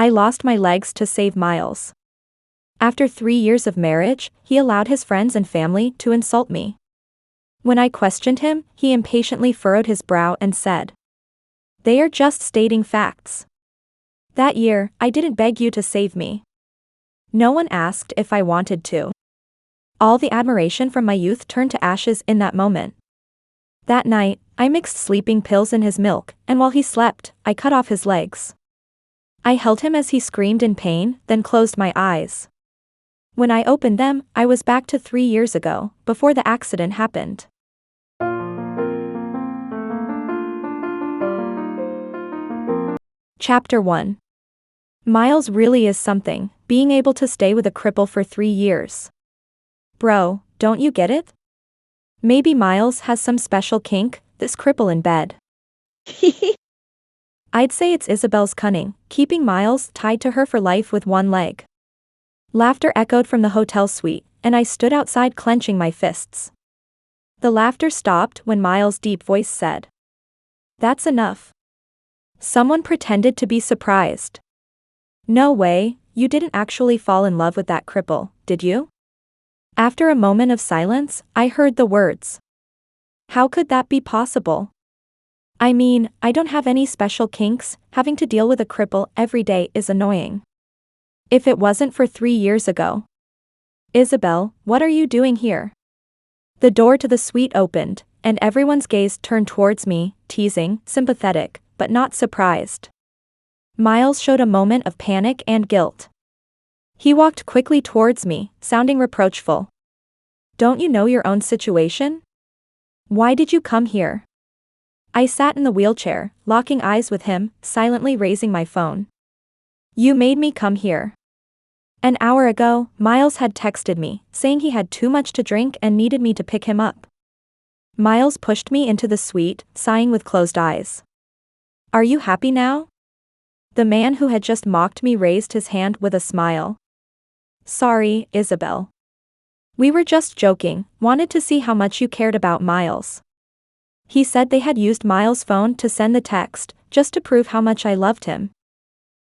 I lost my legs to save Miles. After 3 years of marriage, he allowed his friends and family to insult me. When I questioned him, he impatiently furrowed his brow and said, "They are just stating facts. That year, I didn't beg you to save me. No one asked if I wanted to." All the admiration from my youth turned to ashes in that moment. That night, I mixed sleeping pills in his milk, and while he slept, I cut off his legs. I held him as he screamed in pain, then closed my eyes. When I opened them, I was back to 3 years ago, before the accident happened. Chapter 1. Miles really is something, being able to stay with a cripple for 3 years. Bro, don't you get it? Maybe Miles has some special kink, this cripple in bed. I'd say it's Isabel's cunning, keeping Miles tied to her for life with one leg. Laughter echoed from the hotel suite, and I stood outside clenching my fists. The laughter stopped when Miles' deep voice said, "That's enough." Someone pretended to be surprised. "No way, you didn't actually fall in love with that cripple, did you?" After a moment of silence, I heard the words. "How could that be possible? I mean, I don't have any special kinks, having to deal with a cripple every day is annoying. If it wasn't for 3 years ago." "Isabel, what are you doing here?" The door to the suite opened, and everyone's gaze turned towards me, teasing, sympathetic, but not surprised. Miles showed a moment of panic and guilt. He walked quickly towards me, sounding reproachful. "Don't you know your own situation? Why did you come here?" I sat in the wheelchair, locking eyes with him, silently raising my phone. "You made me come here." An hour ago, Miles had texted me, saying he had too much to drink and needed me to pick him up. Miles pushed me into the suite, sighing with closed eyes. "Are you happy now?" The man who had just mocked me raised his hand with a smile. "Sorry, Isabel. We were just joking, wanted to see how much you cared about Miles." He said they had used Miles' phone to send the text, just to prove how much I loved him.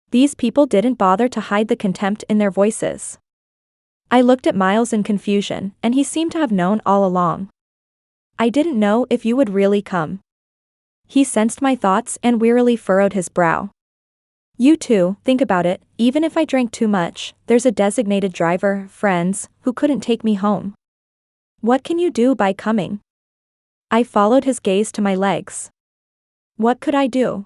These people didn't bother to hide the contempt in their voices. I looked at Miles in confusion, and he seemed to have known all along. "I didn't know if you would really come." He sensed my thoughts and wearily furrowed his brow. "You too, think about it, even if I drank too much, there's a designated driver, friends, who couldn't take me home. What can you do by coming?" I followed his gaze to my legs. What could I do?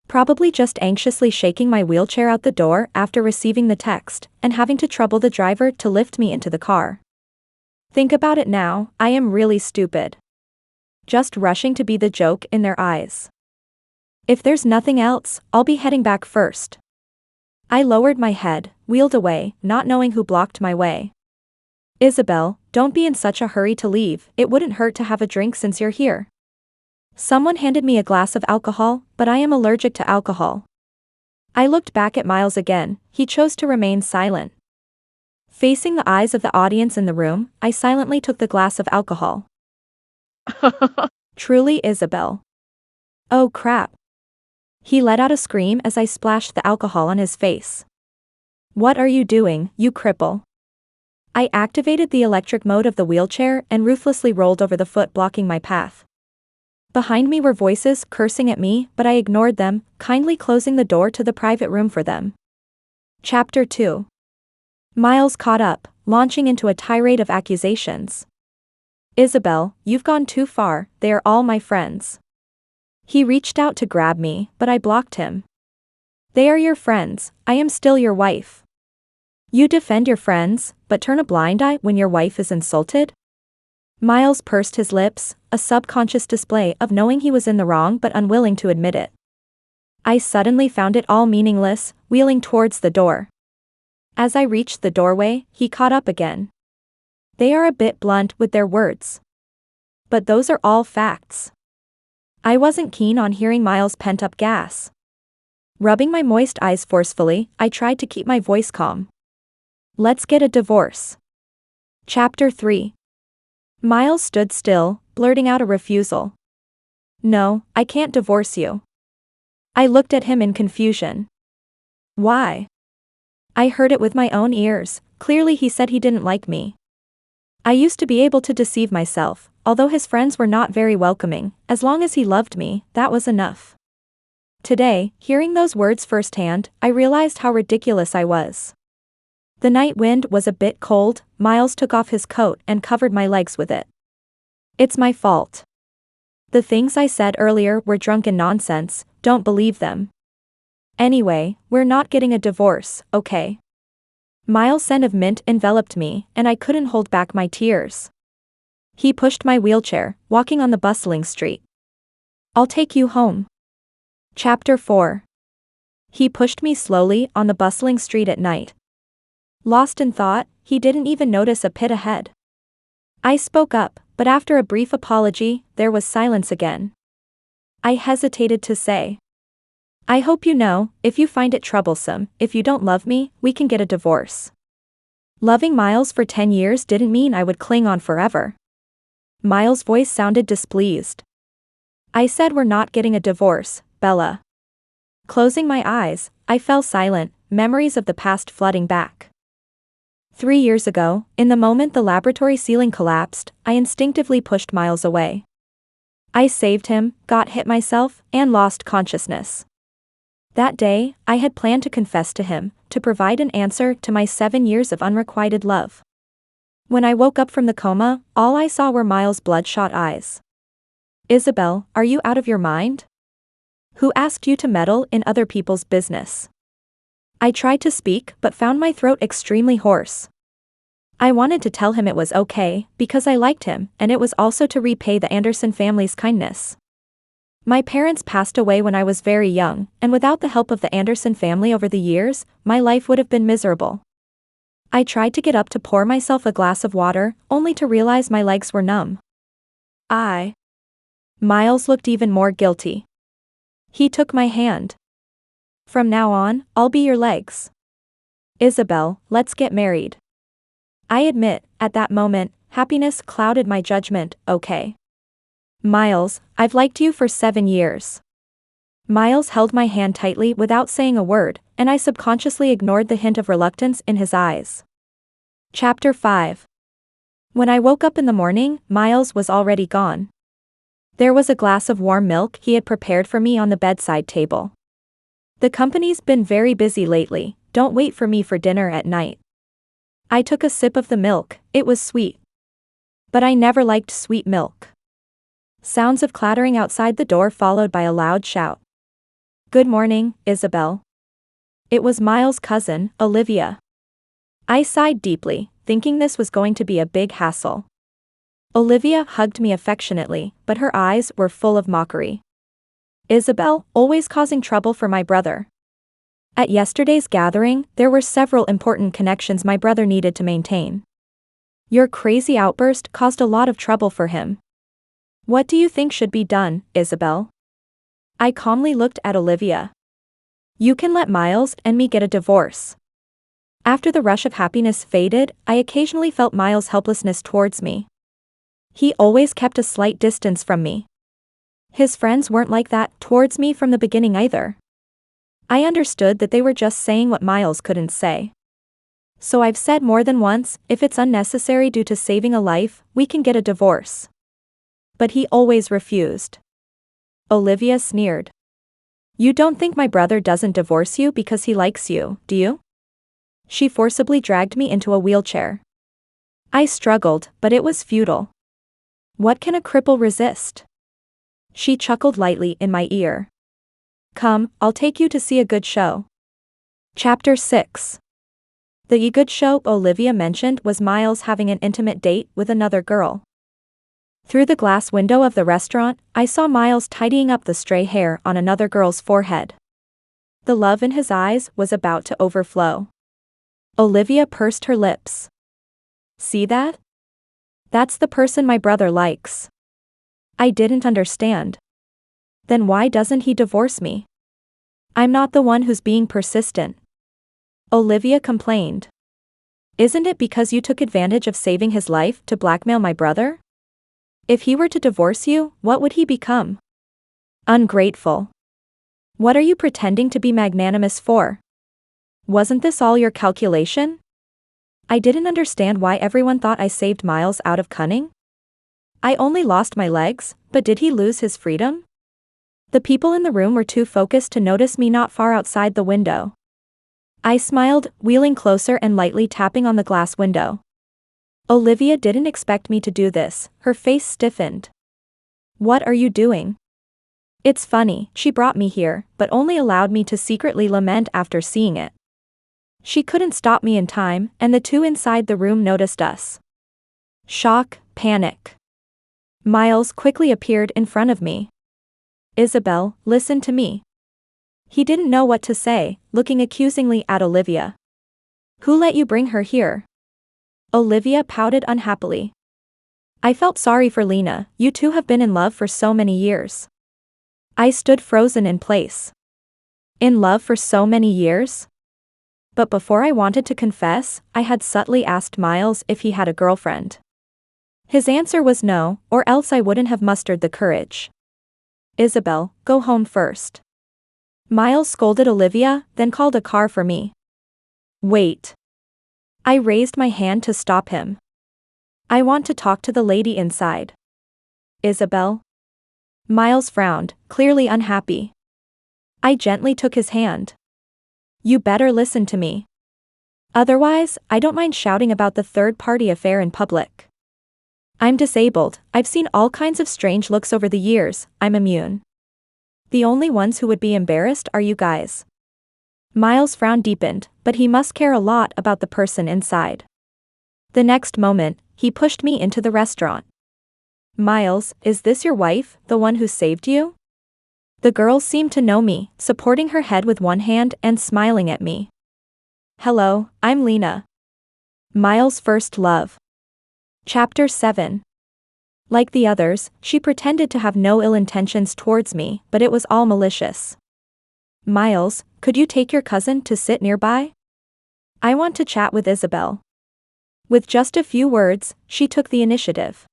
Probably just anxiously shaking my wheelchair out the door after receiving the text, and having to trouble the driver to lift me into the car. Think about it now, I am really stupid. Just rushing to be the joke in their eyes. If there's nothing else, I'll be heading back first. I lowered my head, wheeled away, not knowing who blocked my way. "Isabel, don't be in such a hurry to leave, it wouldn't hurt to have a drink since you're here." Someone handed me a glass of alcohol, but I am allergic to alcohol. I looked back at Miles again, he chose to remain silent. Facing the eyes of the audience in the room, I silently took the glass of alcohol. Truly, Isabel. Oh crap. He let out a scream as I splashed the alcohol on his face. "What are you doing, you cripple?" I activated the electric mode of the wheelchair and ruthlessly rolled over the foot blocking my path. Behind me were voices cursing at me, but I ignored them, kindly closing the door to the private room for them. Chapter 2. Miles caught up, launching into a tirade of accusations. "Isabel, you've gone too far, they are all my friends." He reached out to grab me, but I blocked him. "They are your friends, I am still your wife. You defend your friends, but turn a blind eye when your wife is insulted?" Miles pursed his lips, a subconscious display of knowing he was in the wrong but unwilling to admit it. I suddenly found it all meaningless, wheeling towards the door. As I reached the doorway, he caught up again. "They are a bit blunt with their words. But those are all facts." I wasn't keen on hearing Miles' pent-up gas. Rubbing my moist eyes forcefully, I tried to keep my voice calm. "Let's get a divorce." Chapter 3. Miles stood still, blurting out a refusal. "No, I can't divorce you." I looked at him in confusion. Why? I heard it with my own ears. Clearly he said he didn't like me. I used to be able to deceive myself, although his friends were not very welcoming. As long as he loved me, that was enough. Today, hearing those words firsthand, I realized how ridiculous I was. The night wind was a bit cold. Miles took off his coat and covered my legs with it. It's my fault. The things I said earlier were drunken nonsense, don't believe them. Anyway, we're not getting a divorce, okay? Miles' scent of mint enveloped me, and I couldn't hold back my tears. He pushed my wheelchair, walking on the bustling street. I'll take you home. Chapter 4. He pushed me slowly on the bustling street at night. Lost in thought, he didn't even notice a pit ahead. I spoke up, but after a brief apology, there was silence again. I hesitated to say, I hope you know, if you find it troublesome, if you don't love me, we can get a divorce. Loving Miles for 10 years didn't mean I would cling on forever. Miles' voice sounded displeased. I said we're not getting a divorce, Bella. Closing my eyes, I fell silent, memories of the past flooding back. 3 years ago, in the moment the laboratory ceiling collapsed, I instinctively pushed Miles away. I saved him, got hit myself, and lost consciousness. That day, I had planned to confess to him, to provide an answer to my 7 years of unrequited love. When I woke up from the coma, all I saw were Miles' bloodshot eyes. Isabel, are you out of your mind? Who asked you to meddle in other people's business? I tried to speak but found my throat extremely hoarse. I wanted to tell him it was okay, because I liked him, and it was also to repay the Anderson family's kindness. My parents passed away when I was very young, and without the help of the Anderson family over the years, my life would have been miserable. I tried to get up to pour myself a glass of water, only to realize my legs were numb. Miles looked even more guilty. He took my hand. From now on, I'll be your legs. Isabel, let's get married. I admit, at that moment, happiness clouded my judgment, okay. Miles, I've liked you for 7 years. Miles held my hand tightly without saying a word, and I subconsciously ignored the hint of reluctance in his eyes. Chapter 5. When I woke up in the morning, Miles was already gone. There was a glass of warm milk he had prepared for me on the bedside table. The company's been very busy lately, don't wait for me for dinner at night. I took a sip of the milk, it was sweet. But I never liked sweet milk. Sounds of clattering outside the door followed by a loud shout. Good morning, Isabel. It was Miles' cousin, Olivia. I sighed deeply, thinking this was going to be a big hassle. Olivia hugged me affectionately, but her eyes were full of mockery. Isabel, always causing trouble for my brother. At yesterday's gathering, there were several important connections my brother needed to maintain. Your crazy outburst caused a lot of trouble for him. What do you think should be done, Isabel? I calmly looked at Olivia. You can let Miles and me get a divorce. After the rush of happiness faded, I occasionally felt Miles' helplessness towards me. He always kept a slight distance from me. His friends weren't like that towards me from the beginning either. I understood that they were just saying what Miles couldn't say. So I've said more than once, if it's unnecessary due to saving a life, we can get a divorce. But he always refused. Olivia sneered. You don't think my brother doesn't divorce you because he likes you, do you? She forcibly dragged me into a wheelchair. I struggled, but it was futile. What can a cripple resist? She chuckled lightly in my ear. Come, I'll take you to see a good show. Chapter 6. The good show Olivia mentioned was Miles having an intimate date with another girl. Through the glass window of the restaurant, I saw Miles tidying up the stray hair on another girl's forehead. The love in his eyes was about to overflow. Olivia pursed her lips. See that? That's the person my brother likes. I didn't understand. Then why doesn't he divorce me? I'm not the one who's being persistent. Olivia complained. Isn't it because you took advantage of saving his life to blackmail my brother? If he were to divorce you, what would he become? Ungrateful. What are you pretending to be magnanimous for? Wasn't this all your calculation? I didn't understand why everyone thought I saved Miles out of cunning. I only lost my legs, but did he lose his freedom? The people in the room were too focused to notice me not far outside the window. I smiled, wheeling closer and lightly tapping on the glass window. Olivia didn't expect me to do this, her face stiffened. What are you doing? It's funny, she brought me here, but only allowed me to secretly lament after seeing it. She couldn't stop me in time, and the two inside the room noticed us. Shock, panic. Miles quickly appeared in front of me. Isabel, listen to me. He didn't know what to say, looking accusingly at Olivia. Who let you bring her here? Olivia pouted unhappily. I felt sorry for Lena, you two have been in love for so many years. I stood frozen in place. In love for so many years? But before I wanted to confess, I had subtly asked Miles if he had a girlfriend. His answer was no, or else I wouldn't have mustered the courage. Isabel, go home first. Miles scolded Olivia, then called a car for me. Wait. I raised my hand to stop him. I want to talk to the lady inside. Isabel? Miles frowned, clearly unhappy. I gently took his hand. You better listen to me. Otherwise, I don't mind shouting about the third-party affair in public. I'm disabled, I've seen all kinds of strange looks over the years, I'm immune. The only ones who would be embarrassed are you guys. Miles' frown deepened, but he must care a lot about the person inside. The next moment, he pushed me into the restaurant. Miles, is this your wife, the one who saved you? The girl seemed to know me, supporting her head with one hand and smiling at me. Hello, I'm Lena. Miles' first love. Chapter 7. Like the others, she pretended to have no ill intentions towards me, but it was all malicious. Miles, could you take your cousin to sit nearby? I want to chat with Isabel. With just a few words, she took the initiative.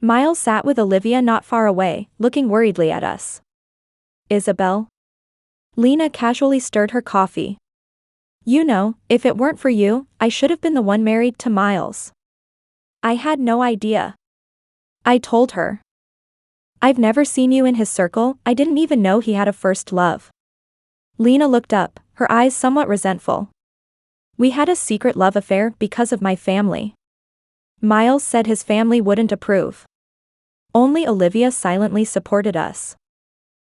Miles sat with Olivia not far away, looking worriedly at us. Isabel? Lena casually stirred her coffee. You know, if it weren't for you, I should have been the one married to Miles. I had no idea. I told her. I've never seen you in his circle, I didn't even know he had a first love. Lena looked up, her eyes somewhat resentful. We had a secret love affair because of my family. Miles said his family wouldn't approve. Only Olivia silently supported us.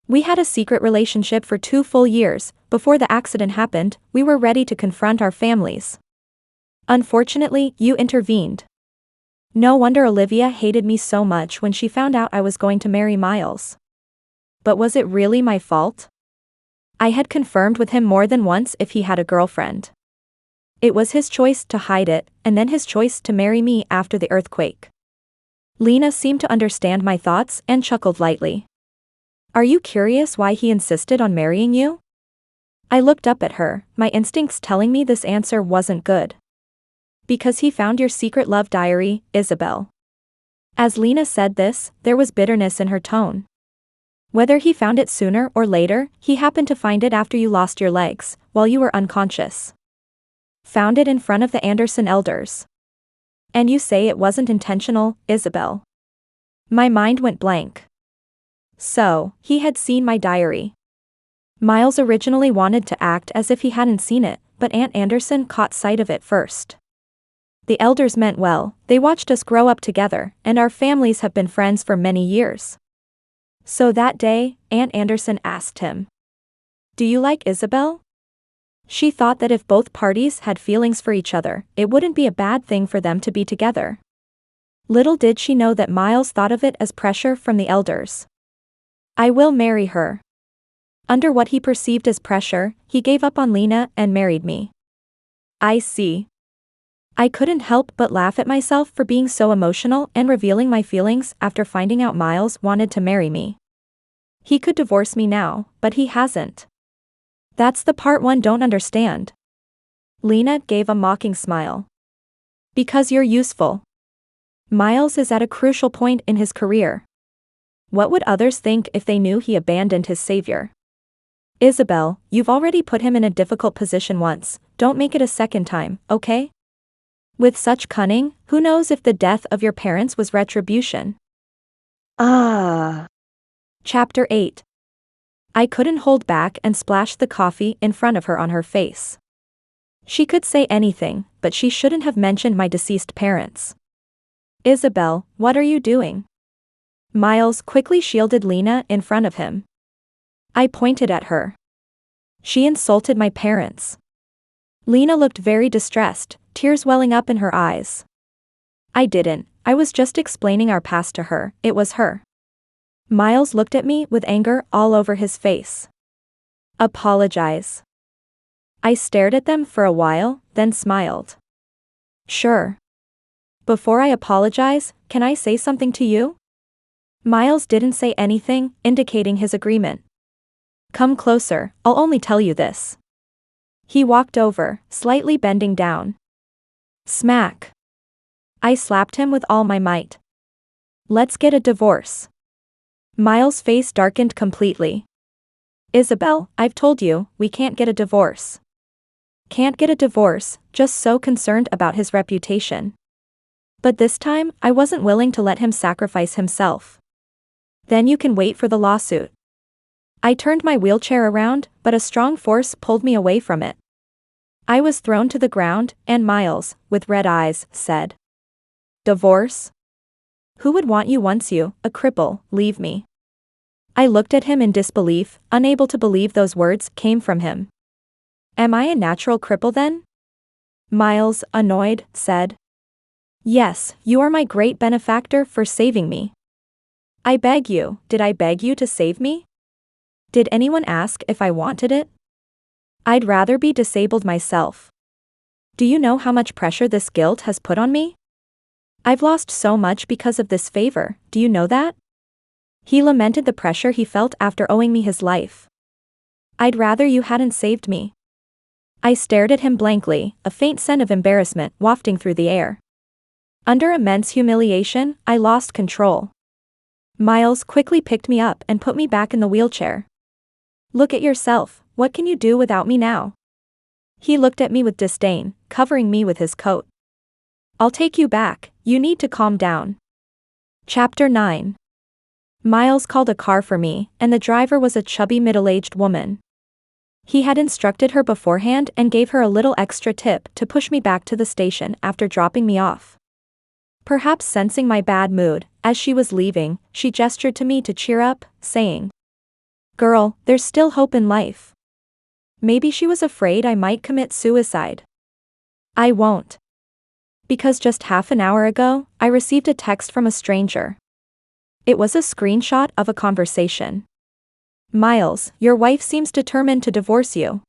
We had a secret relationship for 2 full years, before the accident happened, we were ready to confront our families. Unfortunately, you intervened. No wonder Olivia hated me so much when she found out I was going to marry Miles. But was it really my fault? I had confirmed with him more than once if he had a girlfriend. It was his choice to hide it, and then his choice to marry me after the earthquake. Lena seemed to understand my thoughts and chuckled lightly. Are you curious why he insisted on marrying you? I looked up at her, my instincts telling me this answer wasn't good. Because he found your secret love diary, Isabel. As Lena said this, there was bitterness in her tone. Whether he found it sooner or later, he happened to find it after you lost your legs, while you were unconscious. Found it in front of the Anderson elders. And you say it wasn't intentional, Isabel. My mind went blank. So, he had seen my diary. Miles originally wanted to act as if he hadn't seen it, but Aunt Anderson caught sight of it first. The elders meant well, they watched us grow up together, and our families have been friends for many years. So that day, Aunt Anderson asked him. Do you like Isabel? She thought that if both parties had feelings for each other, it wouldn't be a bad thing for them to be together. Little did she know that Miles thought of it as pressure from the elders. I will marry her. Under what he perceived as pressure, he gave up on Lena and married me. I see. I couldn't help but laugh at myself for being so emotional and revealing my feelings after finding out Miles wanted to marry me. He could divorce me now, but he hasn't. That's the part one don't understand. Lena gave a mocking smile. Because you're useful. Miles is at a crucial point in his career. What would others think if they knew he abandoned his savior? Isabel, you've already put him in a difficult position once, don't make it a second time, okay? With such cunning, who knows if the death of your parents was retribution? Ah. Chapter 8. I couldn't hold back and splashed the coffee in front of her on her face. She could say anything, but she shouldn't have mentioned my deceased parents. Isabel, what are you doing? Miles quickly shielded Lena in front of him. I pointed at her. She insulted my parents. Lena looked very distressed, tears welling up in her eyes. I didn't, I was just explaining our past to her, it was her. Miles looked at me with anger all over his face. Apologize. I stared at them for a while, then smiled. Sure. Before I apologize, can I say something to you? Miles didn't say anything, indicating his agreement. Come closer, I'll only tell you this. He walked over, slightly bending down. Smack. I slapped him with all my might. Let's get a divorce. Miles' face darkened completely. Isabel, I've told you, we can't get a divorce. Can't get a divorce, just so concerned about his reputation. But this time, I wasn't willing to let him sacrifice himself. Then you can wait for the lawsuit. I turned my wheelchair around, but a strong force pulled me away from it. I was thrown to the ground, and Miles, with red eyes, said, Divorce? Who would want you once you, a cripple, leave me? I looked at him in disbelief, unable to believe those words came from him. Am I a natural cripple then? Miles, annoyed, said. Yes, you are my great benefactor for saving me. I beg you, did I beg you to save me? Did anyone ask if I wanted it? I'd rather be disabled myself. Do you know how much pressure this guilt has put on me? I've lost so much because of this favor, do you know that? He lamented the pressure he felt after owing me his life. I'd rather you hadn't saved me. I stared at him blankly, a faint scent of embarrassment wafting through the air. Under immense humiliation, I lost control. Miles quickly picked me up and put me back in the wheelchair. Look at yourself, what can you do without me now? He looked at me with disdain, covering me with his coat. I'll take you back, you need to calm down. Chapter 9. Miles called a car for me, and the driver was a chubby middle-aged woman. He had instructed her beforehand and gave her a little extra tip to push me back to the station after dropping me off. Perhaps sensing my bad mood, as she was leaving, she gestured to me to cheer up, saying, Girl, there's still hope in life. Maybe she was afraid I might commit suicide. I won't. Because just half an hour ago, I received a text from a stranger. It was a screenshot of a conversation. Miles, your wife seems determined to divorce you.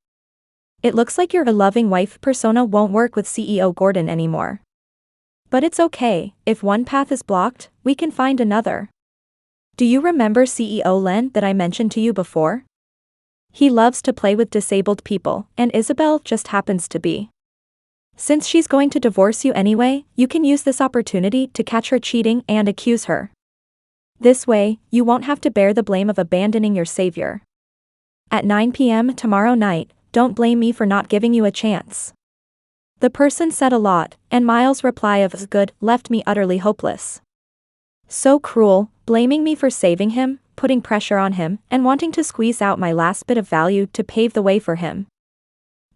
It looks like your loving wife persona won't work with CEO Gordon anymore. But it's okay, if one path is blocked, we can find another. Do you remember CEO Len that I mentioned to you before? He loves to play with disabled people, and Isabel just happens to be. Since she's going to divorce you anyway, you can use this opportunity to catch her cheating and accuse her. This way, you won't have to bear the blame of abandoning your savior. At 9 p.m. tomorrow night, don't blame me for not giving you a chance. The person said a lot, and Miles' reply of good left me utterly hopeless. So cruel, blaming me for saving him, putting pressure on him, and wanting to squeeze out my last bit of value to pave the way for him.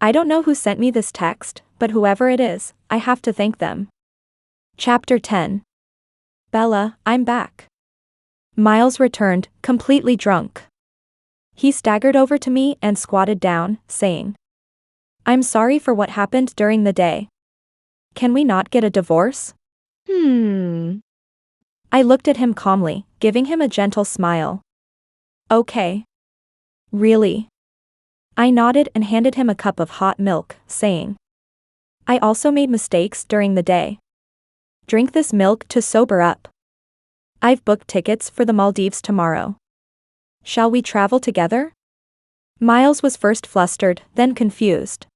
I don't know who sent me this text, but whoever it is, I have to thank them. Chapter 10. Bella, I'm back. Miles returned, completely drunk. He staggered over to me and squatted down, saying, I'm sorry for what happened during the day. Can we not get a divorce? I looked at him calmly, giving him a gentle smile. Okay. Really? I nodded and handed him a cup of hot milk, saying, I also made mistakes during the day. Drink this milk to sober up. I've booked tickets for the Maldives tomorrow. Shall we travel together? Miles was first flustered, then confused.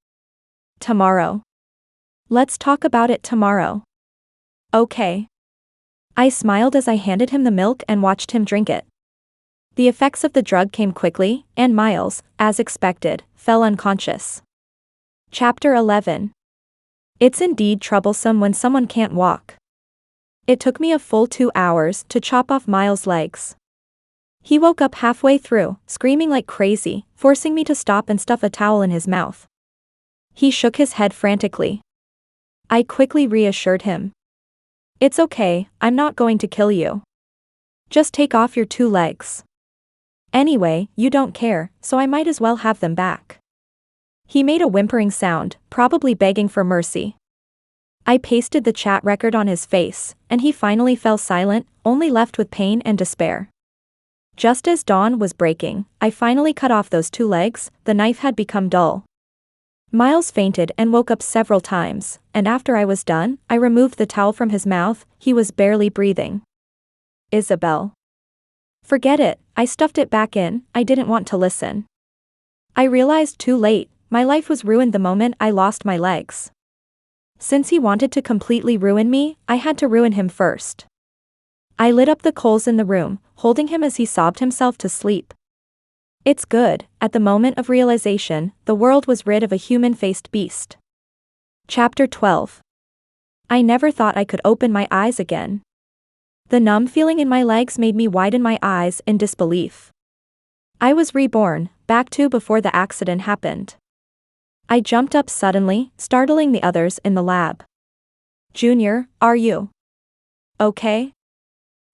Tomorrow. Let's talk about it tomorrow. Okay. I smiled as I handed him the milk and watched him drink it. The effects of the drug came quickly, and Miles, as expected, fell unconscious. Chapter 11. It's indeed troublesome when someone can't walk. It took me a full 2 hours to chop off Miles' legs. He woke up halfway through, screaming like crazy, forcing me to stop and stuff a towel in his mouth. He shook his head frantically. I quickly reassured him. It's okay, I'm not going to kill you. Just take off your 2 legs. Anyway, you don't care, so I might as well have them back. He made a whimpering sound, probably begging for mercy. I pasted the chat record on his face, and he finally fell silent, only left with pain and despair. Just as dawn was breaking, I finally cut off those 2 legs. The knife had become dull. Miles fainted and woke up several times, and after I was done, I removed the towel from his mouth. He was barely breathing. Isabel. Forget it, I stuffed it back in, I didn't want to listen. I realized too late, my life was ruined the moment I lost my legs. Since he wanted to completely ruin me, I had to ruin him first. I lit up the coals in the room, holding him as he sobbed himself to sleep. It's good, at the moment of realization, the world was rid of a human-faced beast. Chapter 12. I never thought I could open my eyes again. The numb feeling in my legs made me widen my eyes in disbelief. I was reborn, back to before the accident happened. I jumped up suddenly, startling the others in the lab. Junior, are you okay?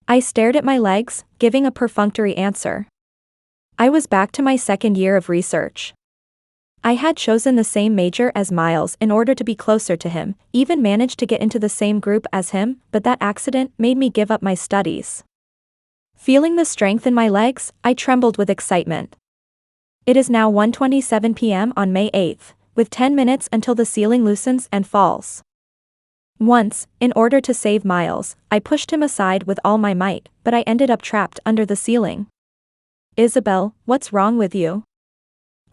I stared at my legs, giving a perfunctory answer. I was back to my 2nd year of research. I had chosen the same major as Miles in order to be closer to him, even managed to get into the same group as him, but that accident made me give up my studies. Feeling the strength in my legs, I trembled with excitement. It is now 1:27 p.m. on May 8th, with 10 minutes until the ceiling loosens and falls. Once, in order to save Miles, I pushed him aside with all my might, but I ended up trapped under the ceiling. Isabel, what's wrong with you?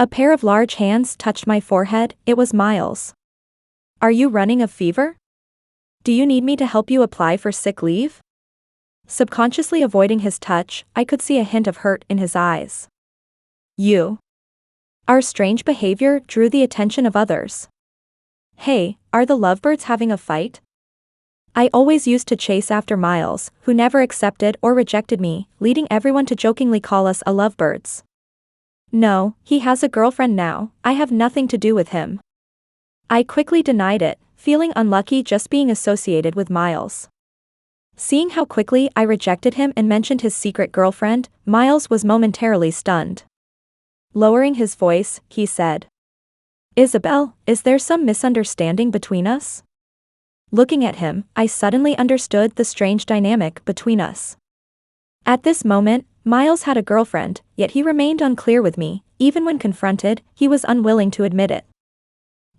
A pair of large hands touched my forehead. It was Miles. Are you running a fever? Do you need me to help you apply for sick leave? Subconsciously avoiding his touch, I could see a hint of hurt in his eyes. Our strange behavior drew the attention of others. Hey, are the lovebirds having a fight? I always used to chase after Miles, who never accepted or rejected me, leading everyone to jokingly call us a lovebirds. No, he has a girlfriend now, I have nothing to do with him. I quickly denied it, feeling unlucky just being associated with Miles. Seeing how quickly I rejected him and mentioned his secret girlfriend, Miles was momentarily stunned. Lowering his voice, he said, Isabel, is there some misunderstanding between us? Looking at him, I suddenly understood the strange dynamic between us. At this moment, Miles had a girlfriend, yet he remained unclear with me. Even when confronted, he was unwilling to admit it.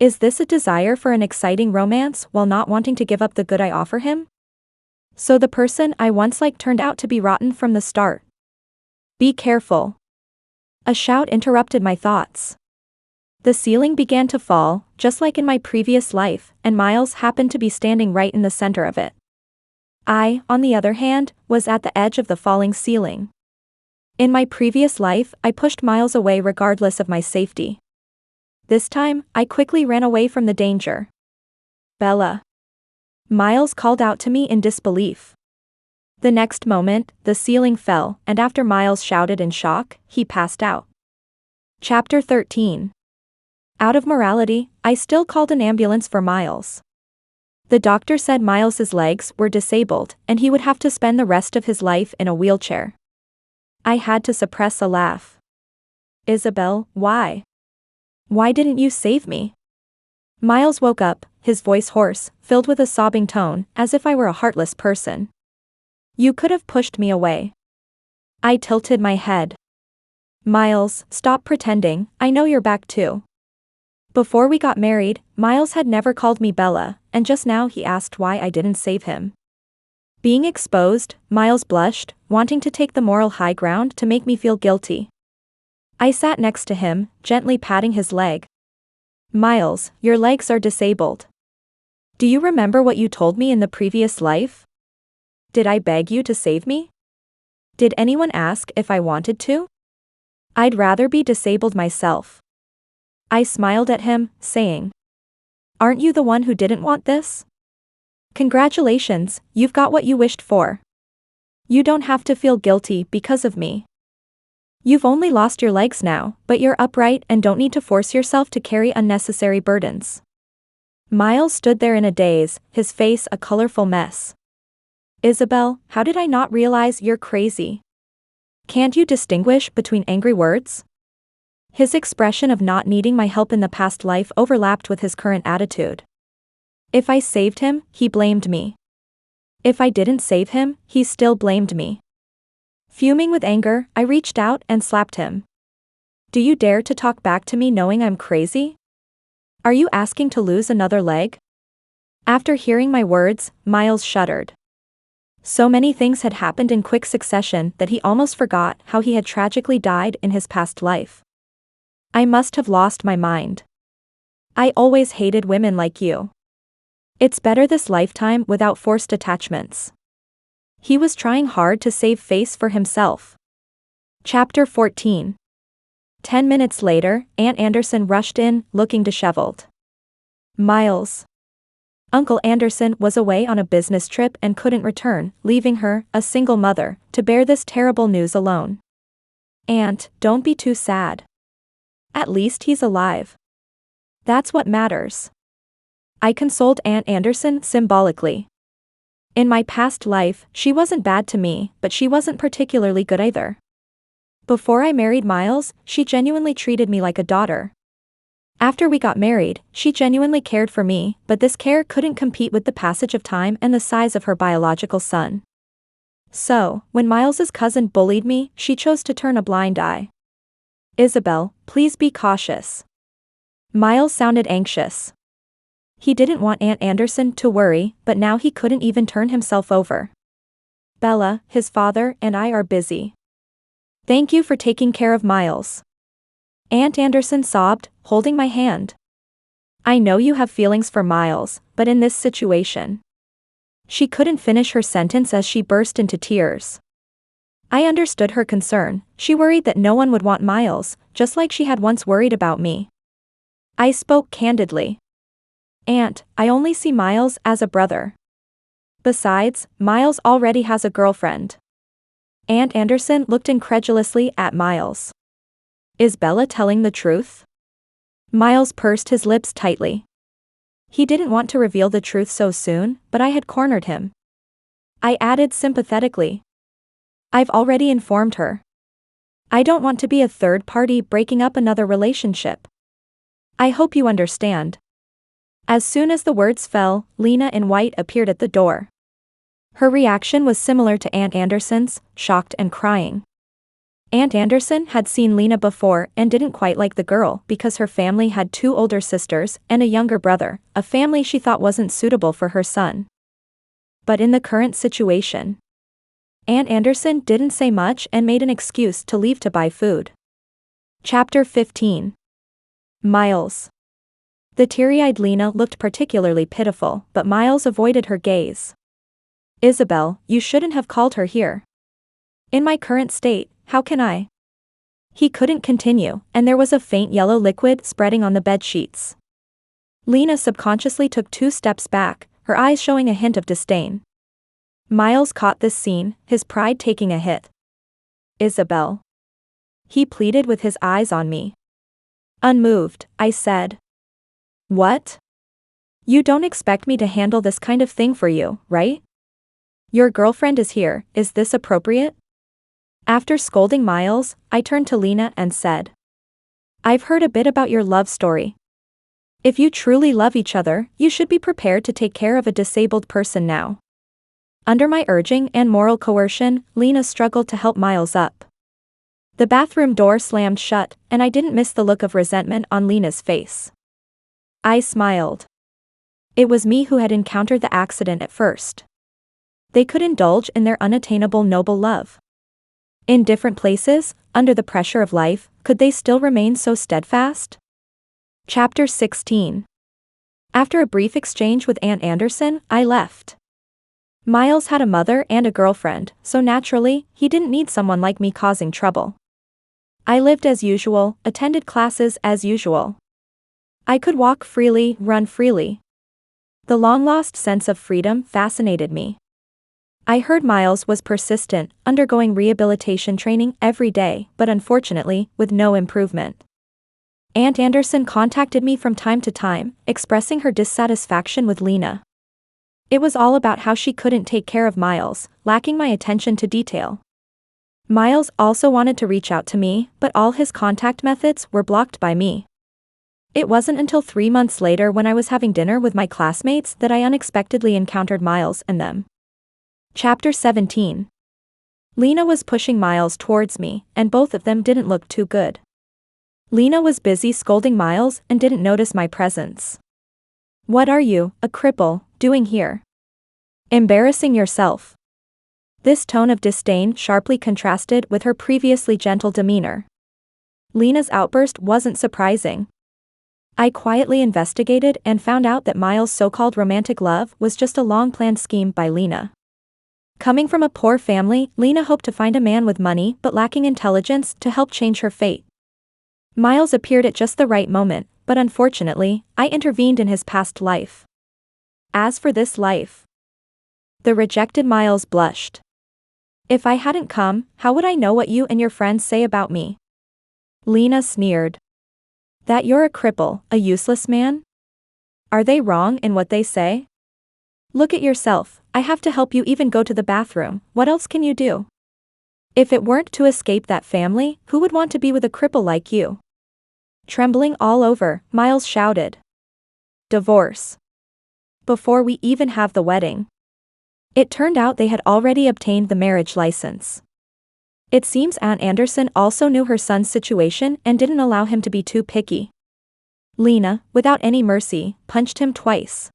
Is this a desire for an exciting romance while not wanting to give up the good I offer him? So the person I once liked turned out to be rotten from the start. Be careful. A shout interrupted my thoughts. The ceiling began to fall, just like in my previous life, and Miles happened to be standing right in the center of it. I, on the other hand, was at the edge of the falling ceiling. In my previous life, I pushed Miles away regardless of my safety. This time, I quickly ran away from the danger. Bella. Miles called out to me in disbelief. The next moment, the ceiling fell, and after Miles shouted in shock, he passed out. Chapter 13. Out of morality, I still called an ambulance for Miles. The doctor said Miles's legs were disabled, and he would have to spend the rest of his life in a wheelchair. I had to suppress a laugh. Isabel, why? Why didn't you save me? Miles woke up, his voice hoarse, filled with a sobbing tone, as if I were a heartless person. You could have pushed me away. I tilted my head. Miles, stop pretending, I know you're back too. Before we got married, Miles had never called me Bella, and just now he asked why I didn't save him. Being exposed, Miles blushed, wanting to take the moral high ground to make me feel guilty. I sat next to him, gently patting his leg. Miles, your legs are disabled. Do you remember what you told me in the previous life? Did I beg you to save me? Did anyone ask if I wanted to? I'd rather be disabled myself. I smiled at him, saying, Aren't you the one who didn't want this? Congratulations, you've got what you wished for. You don't have to feel guilty because of me. You've only lost your legs now, but you're upright and don't need to force yourself to carry unnecessary burdens. Miles stood there in a daze, his face a colorful mess. Isabel, how did I not realize you're crazy? Can't you distinguish between angry words? His expression of not needing my help in the past life overlapped with his current attitude. If I saved him, he blamed me. If I didn't save him, he still blamed me. Fuming with anger, I reached out and slapped him. Do you dare to talk back to me knowing I'm crazy? Are you asking to lose another leg? After hearing my words, Miles shuddered. So many things had happened in quick succession that he almost forgot how he had tragically died in his past life. I must have lost my mind. I always hated women like you. It's better this lifetime without forced attachments. He was trying hard to save face for himself. Chapter 14. 10 minutes later, Aunt Anderson rushed in, looking disheveled. Miles. Uncle Anderson was away on a business trip and couldn't return, leaving her, a single mother, to bear this terrible news alone. Aunt, don't be too sad. At least he's alive. That's what matters. I consoled Aunt Anderson symbolically. In my past life, she wasn't bad to me, but she wasn't particularly good either. Before I married Miles, she genuinely treated me like a daughter. After we got married, she genuinely cared for me, but this care couldn't compete with the passage of time and the size of her biological son. So, when Miles's cousin bullied me, she chose to turn a blind eye. Isabel, please be cautious. Miles sounded anxious. He didn't want Aunt Anderson to worry, but now he couldn't even turn himself over. Bella, his father, and I are busy. Thank you for taking care of Miles. Aunt Anderson sobbed, holding my hand. I know you have feelings for Miles, but in this situation. She couldn't finish her sentence as she burst into tears. I understood her concern. She worried that no one would want Miles, just like she had once worried about me. I spoke candidly. Aunt, I only see Miles as a brother. Besides, Miles already has a girlfriend. Aunt Anderson looked incredulously at Miles. Is Bella telling the truth? Miles pursed his lips tightly. He didn't want to reveal the truth so soon, but I had cornered him. I added sympathetically. I've already informed her. I don't want to be a third party breaking up another relationship. I hope you understand. As soon as the words fell, Lena in white appeared at the door. Her reaction was similar to Aunt Anderson's, shocked and crying. Aunt Anderson had seen Lena before and didn't quite like the girl because her family had 2 older sisters and a younger brother, a family she thought wasn't suitable for her son. But in the current situation, Aunt Anderson didn't say much and made an excuse to leave to buy food. Chapter 15. Miles. The teary-eyed Lena looked particularly pitiful, but Miles avoided her gaze. Isabel, you shouldn't have called her here. In my current state, how can I? He couldn't continue, and there was a faint yellow liquid spreading on the bed sheets. Lena subconsciously took 2 steps back, her eyes showing a hint of disdain. Miles caught this scene, his pride taking a hit. Isabel. He pleaded with his eyes on me. Unmoved, I said. What? You don't expect me to handle this kind of thing for you, right? Your girlfriend is here, is this appropriate? After scolding Miles, I turned to Lena and said. I've heard a bit about your love story. If you truly love each other, you should be prepared to take care of a disabled person now. Under my urging and moral coercion, Lena struggled to help Miles up. The bathroom door slammed shut, and I didn't miss the look of resentment on Lena's face. I smiled. It was me who had encountered the accident at first. They could indulge in their unattainable noble love. In different places, under the pressure of life, could they still remain so steadfast? Chapter 16. After a brief exchange with Aunt Anderson, I left. Miles had a mother and a girlfriend, so naturally, he didn't need someone like me causing trouble. I lived as usual, attended classes as usual. I could walk freely, run freely. The long-lost sense of freedom fascinated me. I heard Miles was persistent, undergoing rehabilitation training every day, but unfortunately, with no improvement. Aunt Anderson contacted me from time to time, expressing her dissatisfaction with Lena. It was all about how she couldn't take care of Miles, lacking my attention to detail. Miles also wanted to reach out to me, but all his contact methods were blocked by me. It wasn't until 3 months later when I was having dinner with my classmates that I unexpectedly encountered Miles and them. Chapter 17. Lena was pushing Miles towards me, and both of them didn't look too good. Lena was busy scolding Miles and didn't notice my presence. "What are you, a cripple, doing here? Embarrassing yourself." This tone of disdain sharply contrasted with her previously gentle demeanor. Lena's outburst wasn't surprising. I quietly investigated and found out that Miles' so-called romantic love was just a long-planned scheme by Lena. Coming from a poor family, Lena hoped to find a man with money but lacking intelligence to help change her fate. Miles appeared at just the right moment, but unfortunately, I intervened in his past life. As for this life, the rejected Miles blushed. "If I hadn't come, how would I know what you and your friends say about me?" Lena sneered. "That you're a cripple, a useless man? Are they wrong in what they say? Look at yourself, I have to help you even go to the bathroom, what else can you do? If it weren't to escape that family, who would want to be with a cripple like you?" Trembling all over, Miles shouted. "Divorce. Before we even have the wedding." It turned out they had already obtained the marriage license. It seems Aunt Anderson also knew her son's situation and didn't allow him to be too picky. Lena, without any mercy, punched him twice.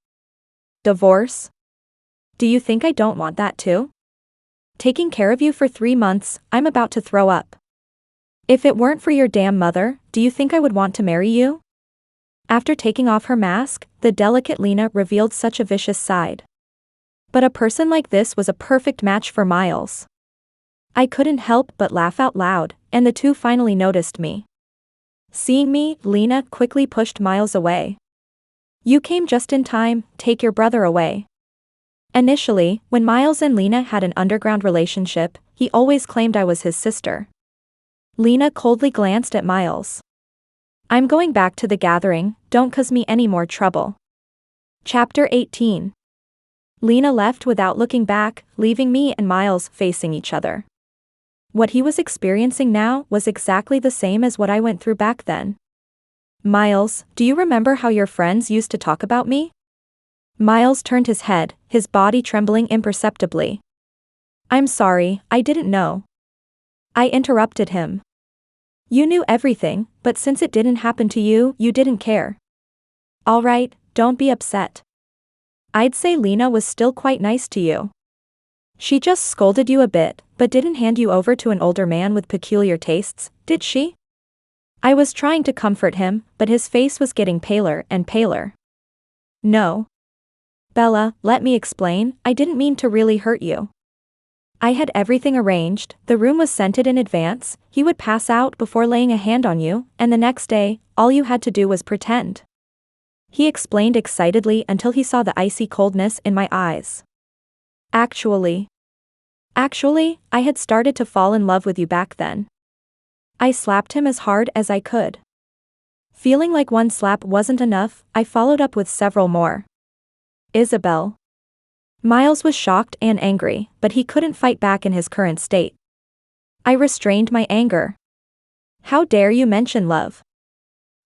"Divorce? Do you think I don't want that too? Taking care of you for 3 months, I'm about to throw up. If it weren't for your damn mother, do you think I would want to marry you?" After taking off her mask, the delicate Lena revealed such a vicious side. But a person like this was a perfect match for Miles. I couldn't help but laugh out loud, and the two finally noticed me. Seeing me, Lena quickly pushed Miles away. "You came just in time, take your brother away." Initially, when Miles and Lena had an underground relationship, he always claimed I was his sister. Lena coldly glanced at Miles. "I'm going back to the gathering, don't cause me any more trouble." Chapter 18. Lena left without looking back, leaving me and Miles facing each other. What he was experiencing now was exactly the same as what I went through back then. "Miles, do you remember how your friends used to talk about me?" Miles turned his head, his body trembling imperceptibly. "I'm sorry, I didn't know." I interrupted him. "You knew everything, but since it didn't happen to you, you didn't care. All right, don't be upset. I'd say Lena was still quite nice to you. She just scolded you a bit, but didn't hand you over to an older man with peculiar tastes, did she?" I was trying to comfort him, but his face was getting paler and paler. "No. Bella, let me explain, I didn't mean to really hurt you. I had everything arranged, the room was scented in advance, he would pass out before laying a hand on you, and the next day, all you had to do was pretend." He explained excitedly until he saw the icy coldness in my eyes. Actually, I had started to fall in love with you back then." I slapped him as hard as I could. Feeling like one slap wasn't enough, I followed up with several more. "Isabel." Miles was shocked and angry, but he couldn't fight back in his current state. I restrained my anger. "How dare you mention love?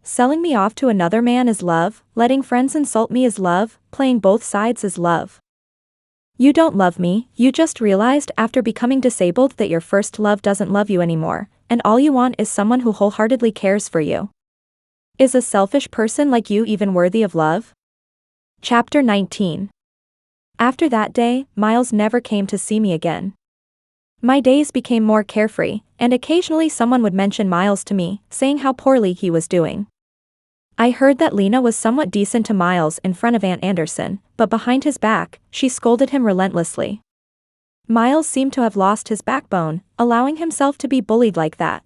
Selling me off to another man is love, letting friends insult me is love, playing both sides is love. You don't love me, you just realized after becoming disabled that your first love doesn't love you anymore, and all you want is someone who wholeheartedly cares for you. Is a selfish person like you even worthy of love?" Chapter 19. After that day, Miles never came to see me again. My days became more carefree, and occasionally someone would mention Miles to me, saying how poorly he was doing. I heard that Lena was somewhat decent to Miles in front of Aunt Anderson, but behind his back, she scolded him relentlessly. Miles seemed to have lost his backbone, allowing himself to be bullied like that.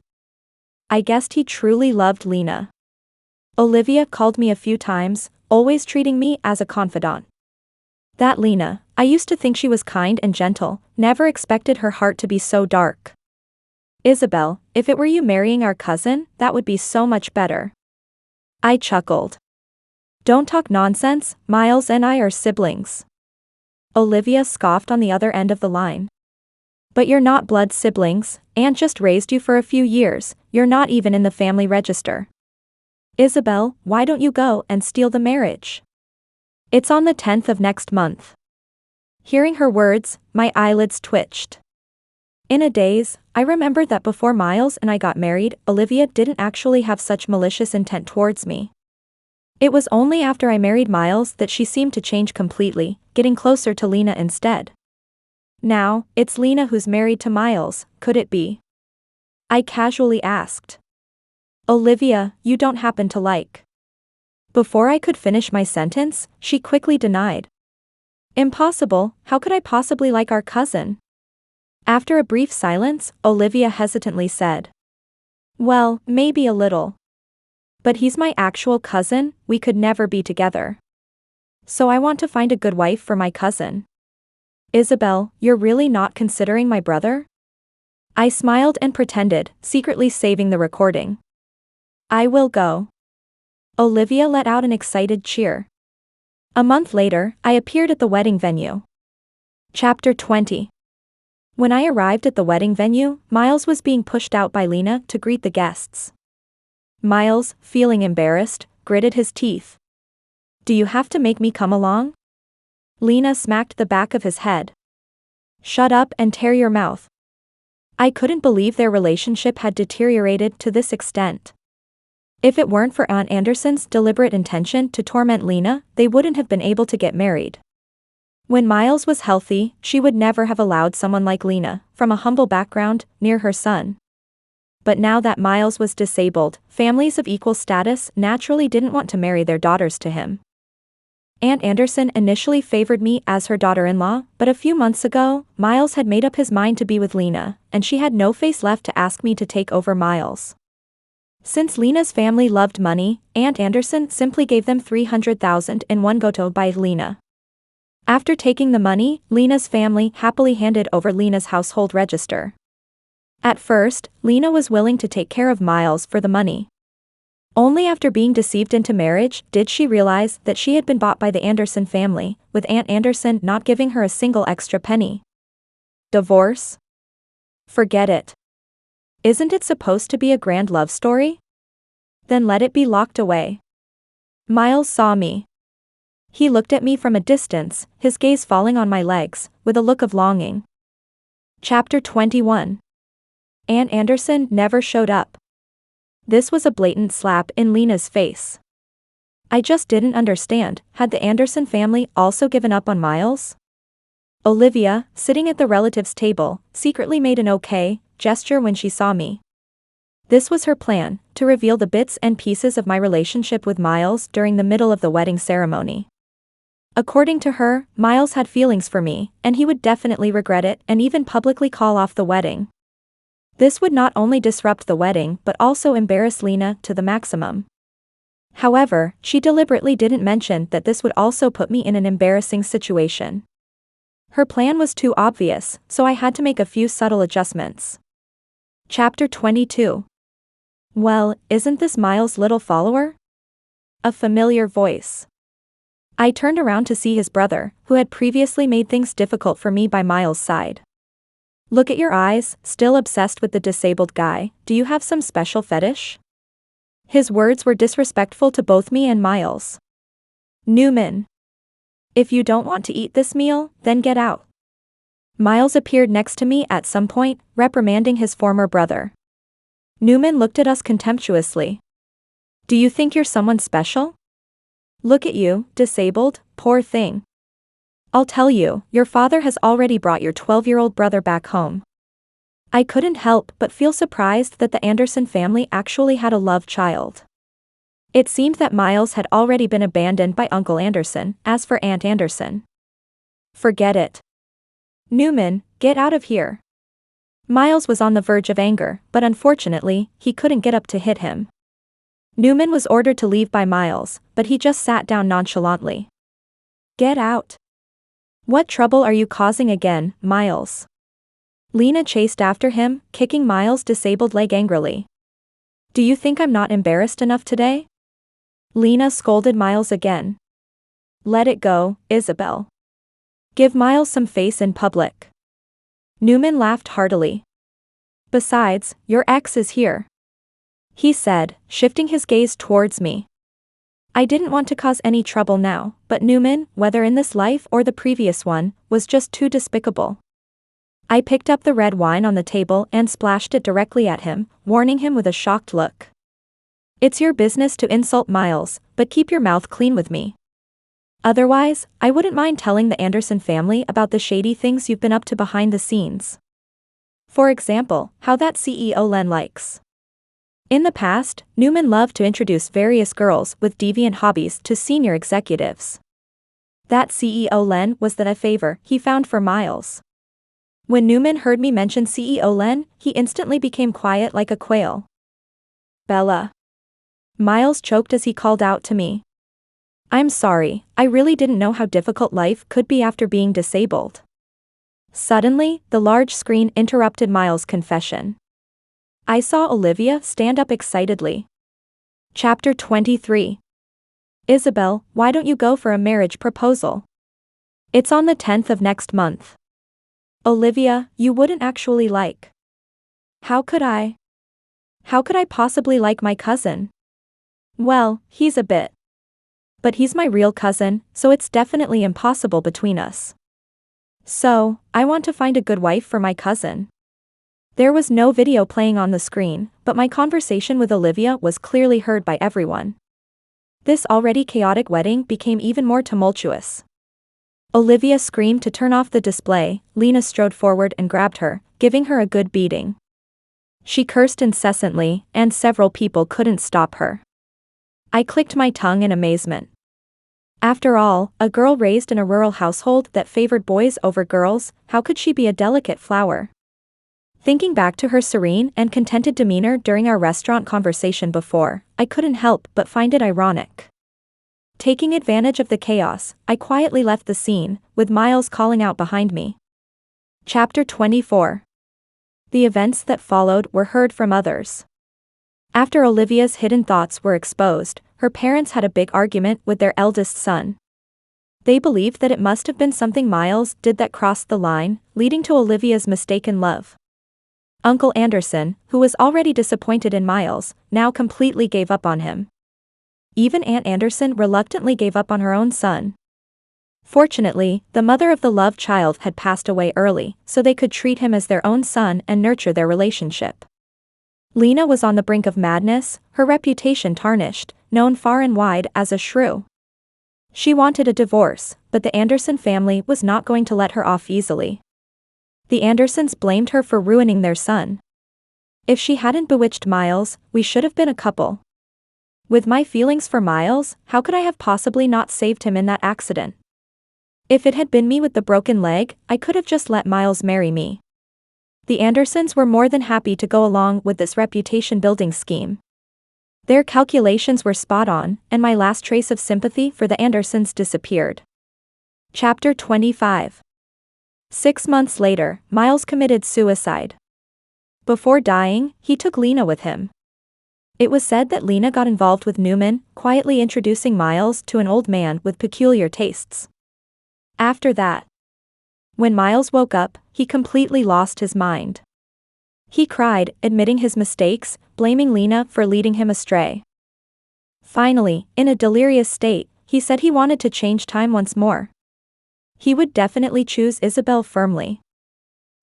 I guessed he truly loved Lena. Olivia called me a few times, always treating me as a confidant. That Lena, I used to think she was kind and gentle, never expected her heart to be so dark. Isabel, if it were you marrying our cousin, that would be so much better. I chuckled. Don't talk nonsense, Miles and I are siblings. Olivia scoffed on the other end of the line. But you're not blood siblings, Aunt just raised you for a few years, you're not even in the family register. Isabel, why don't you go and steal the marriage? It's on the 10th of next month. Hearing her words, my eyelids twitched. In a daze, I remembered that before Miles and I got married, Olivia didn't actually have such malicious intent towards me. It was only after I married Miles that she seemed to change completely, getting closer to Lena instead. Now, it's Lena who's married to Miles, could it be? I casually asked. Olivia, you don't happen to like. Before I could finish my sentence, she quickly denied. Impossible, how could I possibly like our cousin? After a brief silence, Olivia hesitantly said. Well, maybe a little. But he's my actual cousin, we could never be together. So I want to find a good wife for my cousin. Isabel, you're really not considering my brother? I smiled and pretended, secretly saving the recording. I will go. Olivia let out an excited cheer. A month later, I appeared at the wedding venue. Chapter 20. When I arrived at the wedding venue, Miles was being pushed out by Lena to greet the guests. Miles, feeling embarrassed, gritted his teeth. Do you have to make me come along? Lena smacked the back of his head. Shut up and tear your mouth. I couldn't believe their relationship had deteriorated to this extent. If it weren't for Aunt Anderson's deliberate intention to torment Lena, they wouldn't have been able to get married. When Miles was healthy, she would never have allowed someone like Lena, from a humble background, near her son. But now that Miles was disabled, families of equal status naturally didn't want to marry their daughters to him. Aunt Anderson initially favored me as her daughter-in-law, but a few months ago, Miles had made up his mind to be with Lena, and she had no face left to ask me to take over Miles. Since Lena's family loved money, Aunt Anderson simply gave them $300,000 in one go to buy Lena. After taking the money, Lena's family happily handed over Lena's household register. At first, Lena was willing to take care of Miles for the money. Only after being deceived into marriage did she realize that she had been bought by the Anderson family, with Aunt Anderson not giving her a single extra penny. Divorce? Forget it. Isn't it supposed to be a grand love story? Then let it be locked away. Miles saw me. He looked at me from a distance, his gaze falling on my legs, with a look of longing. Chapter 21. Aunt Anderson never showed up. This was a blatant slap in Lena's face. I just didn't understand, had the Anderson family also given up on Miles? Olivia, sitting at the relatives' table, secretly made an okay gesture when she saw me. This was her plan, to reveal the bits and pieces of my relationship with Miles during the middle of the wedding ceremony. According to her, Miles had feelings for me, and he would definitely regret it and even publicly call off the wedding. This would not only disrupt the wedding but also embarrass Lena to the maximum. However, she deliberately didn't mention that this would also put me in an embarrassing situation. Her plan was too obvious, so I had to make a few subtle adjustments. Chapter 22. Well, isn't this Miles' little follower? A familiar voice. I turned around to see his brother, who had previously made things difficult for me by Miles' side. Look at your eyes, still obsessed with the disabled guy, do you have some special fetish? His words were disrespectful to both me and Miles. Newman. If you don't want to eat this meal, then get out. Miles appeared next to me at some point, reprimanding his former brother. Newman looked at us contemptuously. Do you think you're someone special? Look at you, disabled, poor thing. I'll tell you, your father has already brought your 12-year-old brother back home. I couldn't help but feel surprised that the Anderson family actually had a love child. It seemed that Miles had already been abandoned by Uncle Anderson. As for Aunt Anderson, forget it. Newman, get out of here. Miles was on the verge of anger, but unfortunately, he couldn't get up to hit him. Newman was ordered to leave by Miles, but he just sat down nonchalantly. Get out. What trouble are you causing again, Miles? Lena chased after him, kicking Miles' disabled leg angrily. Do you think I'm not embarrassed enough today? Lena scolded Miles again. Let it go, Isabel. Give Miles some face in public. Newman laughed heartily. Besides, your ex is here, he said, shifting his gaze towards me. I didn't want to cause any trouble now, but Newman, whether in this life or the previous one, was just too despicable. I picked up the red wine on the table and splashed it directly at him, warning him with a shocked look. It's your business to insult Miles, but keep your mouth clean with me. Otherwise, I wouldn't mind telling the Anderson family about the shady things you've been up to behind the scenes. For example, how that CEO Len likes. In the past, Newman loved to introduce various girls with deviant hobbies to senior executives. That CEO Len was the favor he found for Miles. When Newman heard me mention CEO Len, he instantly became quiet like a quail. Bella. Miles choked as he called out to me. I'm sorry, I really didn't know how difficult life could be after being disabled. Suddenly, the large screen interrupted Miles' confession. I saw Olivia stand up excitedly. Chapter 23. Isabel, why don't you go for a marriage proposal? It's on the 10th of next month. Olivia, you wouldn't actually like. How could I? How could I possibly like my cousin? Well, he's a bit. But he's my real cousin, so it's definitely impossible between us. So, I want to find a good wife for my cousin. There was no video playing on the screen, but my conversation with Olivia was clearly heard by everyone. This already chaotic wedding became even more tumultuous. Olivia screamed to turn off the display. Lena strode forward and grabbed her, giving her a good beating. She cursed incessantly, and several people couldn't stop her. I clicked my tongue in amazement. After all, a girl raised in a rural household that favored boys over girls, how could she be a delicate flower? Thinking back to her serene and contented demeanor during our restaurant conversation before, I couldn't help but find it ironic. Taking advantage of the chaos, I quietly left the scene, with Miles calling out behind me. Chapter 24. The events that followed were heard from others. After Olivia's hidden thoughts were exposed, her parents had a big argument with their eldest son. They believed that it must have been something Miles did that crossed the line, leading to Olivia's mistaken love. Uncle Anderson, who was already disappointed in Miles, now completely gave up on him. Even Aunt Anderson reluctantly gave up on her own son. Fortunately, the mother of the loved child had passed away early, so they could treat him as their own son and nurture their relationship. Lena was on the brink of madness, her reputation tarnished, known far and wide as a shrew. She wanted a divorce, but the Anderson family was not going to let her off easily. The Andersons blamed her for ruining their son. If she hadn't bewitched Miles, we should have been a couple. With my feelings for Miles, how could I have possibly not saved him in that accident? If it had been me with the broken leg, I could have just let Miles marry me. The Andersons were more than happy to go along with this reputation-building scheme. Their calculations were spot on, and my last trace of sympathy for the Andersons disappeared. Chapter 25. 6 months later, Miles committed suicide. Before dying, he took Lena with him. It was said that Lena got involved with Newman, quietly introducing Miles to an old man with peculiar tastes. After that, when Miles woke up, he completely lost his mind. He cried, admitting his mistakes, blaming Lena for leading him astray. Finally, in a delirious state, he said he wanted to change time once more. He would definitely choose Isabel firmly.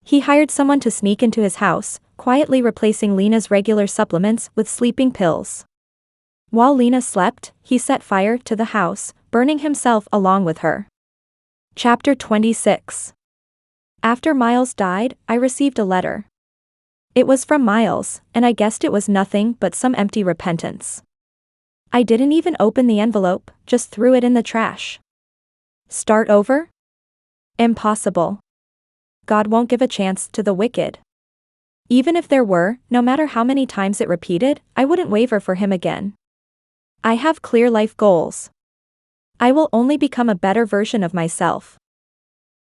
He hired someone to sneak into his house, quietly replacing Lena's regular supplements with sleeping pills. While Lena slept, he set fire to the house, burning himself along with her. Chapter 26. After Miles died, I received a letter. It was from Miles, and I guessed it was nothing but some empty repentance. I didn't even open the envelope, just threw it in the trash. Start over? Impossible. God won't give a chance to the wicked. Even if there were, no matter how many times it repeated, I wouldn't waver for him again. I have clear life goals. I will only become a better version of myself.